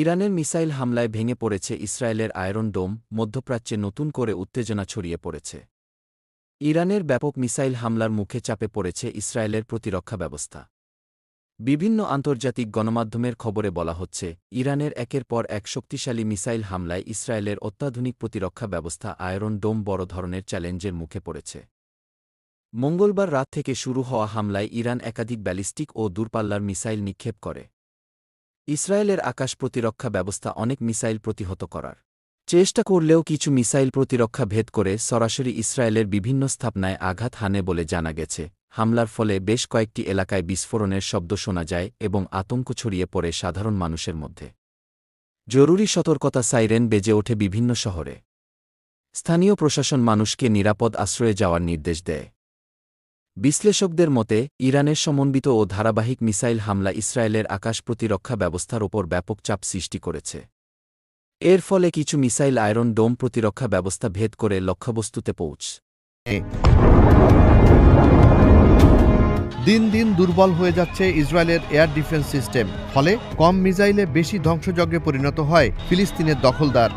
ইরানের মিসাইল হামলায় ভেঙে পড়েছে ইসরায়েলের আয়রন ডোম, মধ্যপ্রাচ্যে নতুন করে উত্তেজনা ছড়িয়ে পড়েছে। ইরানের ব্যাপক মিসাইল হামলার মুখে চাপে পড়েছে ইসরায়েলের প্রতিরক্ষা ব্যবস্থা। বিভিন্ন আন্তর্জাতিক গণমাধ্যমের খবরে বলা হচ্ছে, ইরানের একের পর এক শক্তিশালী মিসাইল হামলায় ইসরায়েলের অত্যাধুনিক প্রতিরক্ষা ব্যবস্থা আয়রন ডোম বড় ধরনের চ্যালেঞ্জের মুখে পড়েছে। মঙ্গলবার রাত থেকে শুরু হওয়া হামলায় ইরান একাধিক ব্যালিস্টিক ও দূরপাল্লার মিসাইল নিক্ষেপ করে। ইসরায়েলের আকাশ প্রতিরক্ষা ব্যবস্থা অনেক মিসাইল প্রতিহত করার চেষ্টা করলেও কিছু মিসাইল প্রতিরক্ষা ভেদ করে সরাসরি ইসরায়েলের বিভিন্ন স্থাপনায় আঘাত হানে বলে জানা গেছে। হামলার ফলে বেশ কয়েকটি এলাকায় বিস্ফোরণের শব্দ শোনা যায় এবং আতঙ্ক ছড়িয়ে পড়ে সাধারণ মানুষের মধ্যে। জরুরি সতর্কতা সাইরেন বেজে ওঠে বিভিন্ন শহরে। স্থানীয় প্রশাসন মানুষকে নিরাপদ আশ্রয়ে যাওয়ার নির্দেশ দেয়। বিশ্লেষকদের মতে, ইরানের সমন্বিত ও ধারাবাহিক মিসাইল হামলা ইসরায়েলের আকাশ প্রতিরক্ষা ব্যবস্থার ওপর ব্যাপক চাপ সৃষ্টি করেছে। এর ফলে কিছু মিসাইল আয়রন ডোম প্রতিরক্ষা ব্যবস্থা ভেদ করে লক্ষ্যবস্তুতে দিন দিন দুর্বল হয়ে যাচ্ছে ইসরায়েলের এয়ার ডিফেন্স সিস্টেম, ফলে কম মিসাইলে বেশি ধ্বংসযজ্ঞে পরিণত হয় ফিলিস্তিনের দখলদার